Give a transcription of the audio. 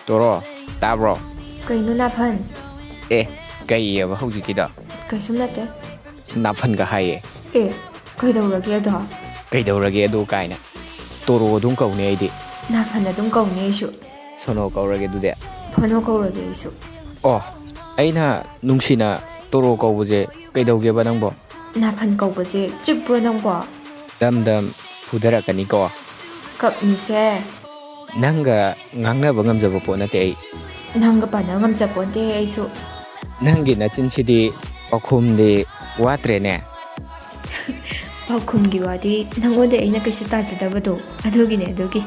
Toro, tabro. Kayno Naphan? Eh, kayaba hꯧjikida. Kaysum nate? Naphan ka haye. Kaydawrage ado? Kaydawrage ado kaina. Toro dum kaune aidi. Naphan adum kaune aisu. Sono kaurage dude. Phono kaurage aisu. Oh, aina nungsina toro kaubuje kaydawgeba nangbo. Naphan kaubase chikpro nangbo. Dam fudarakani ko. Kapni se. Nanga ngangnaba ngamjaba po nate ai. Nanga pana ngamjaponte aisu. Nangi nachinsidi pakhumdi watrene. Paukhumgi wadi nangonde aina kaisu tajadabado. Adugi.